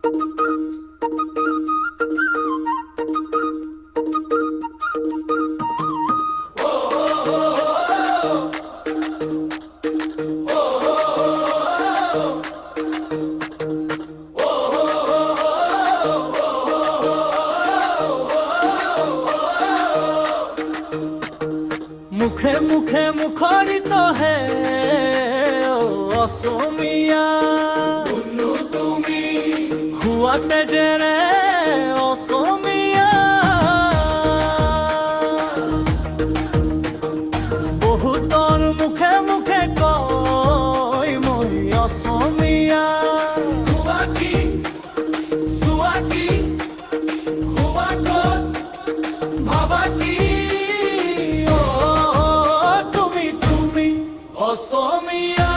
মুখে মুখে মুখরিত হে অসমীয়া তুমি হুয়াতে জেনে অসমীয়া বহুতর মুখে মুখে কয় মই অসমীয়া হুয়াকি সুয়াকি হুয়াকত ভাবাকি অসমীয়া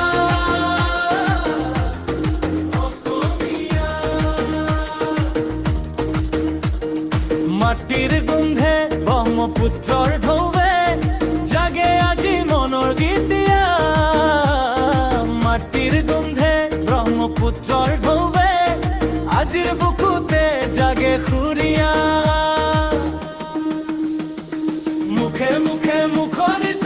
মাটির গন্ধে ব্রহ্মপুত্ৰৰ ঢৌৱে জাগে আজি মনৰ গীতিয়া মাটিৰ গন্ধে ব্ৰহ্মপুত্ৰৰ ঢৌৱে আজিৰ বুকুতে জাগে সুৰীয়া মুখে মুখে মুখৰিত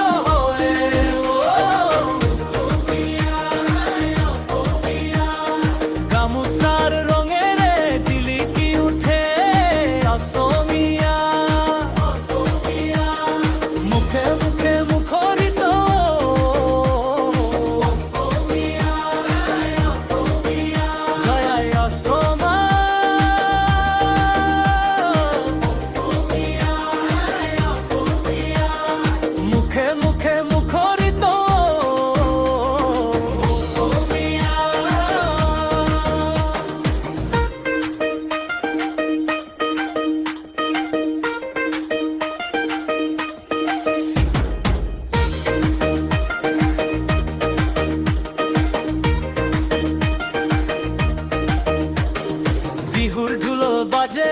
বিহুৰ ঢোল বাজে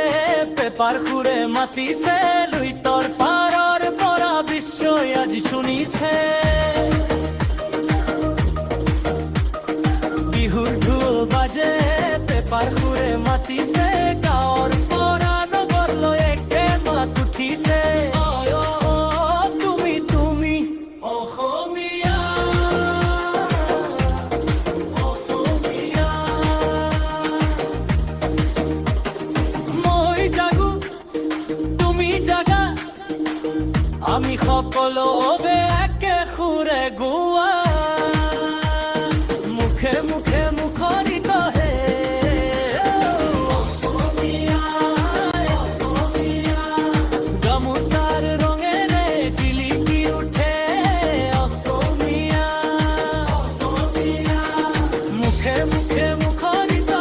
পেপাৰ সুৰে মাতিছে লুইতৰ পাৰৰ পৰা বিশ্বই আজি শুনিছে বিহুৰ ঢোল বাজে পেপাৰ সুৰে মাতিছে গাঁৱৰ পৰা নগৰলৈ একে মাত উঠিছে তুমি তুমি অসমীয়া আমি সকলো একে সুৰে গোৱা মুখে মুখে মুখৰিত হে গামোচাৰ ৰঙেৰে জিলিকি উঠে অসমীয়া মুখে মুখে মুখৰিত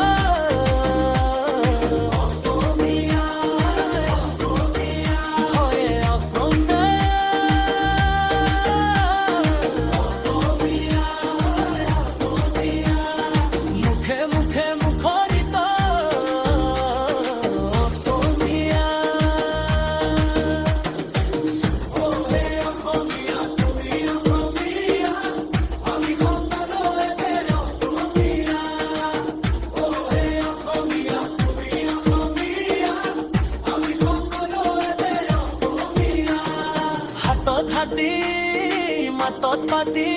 হাতত হাতি মাতত পাতি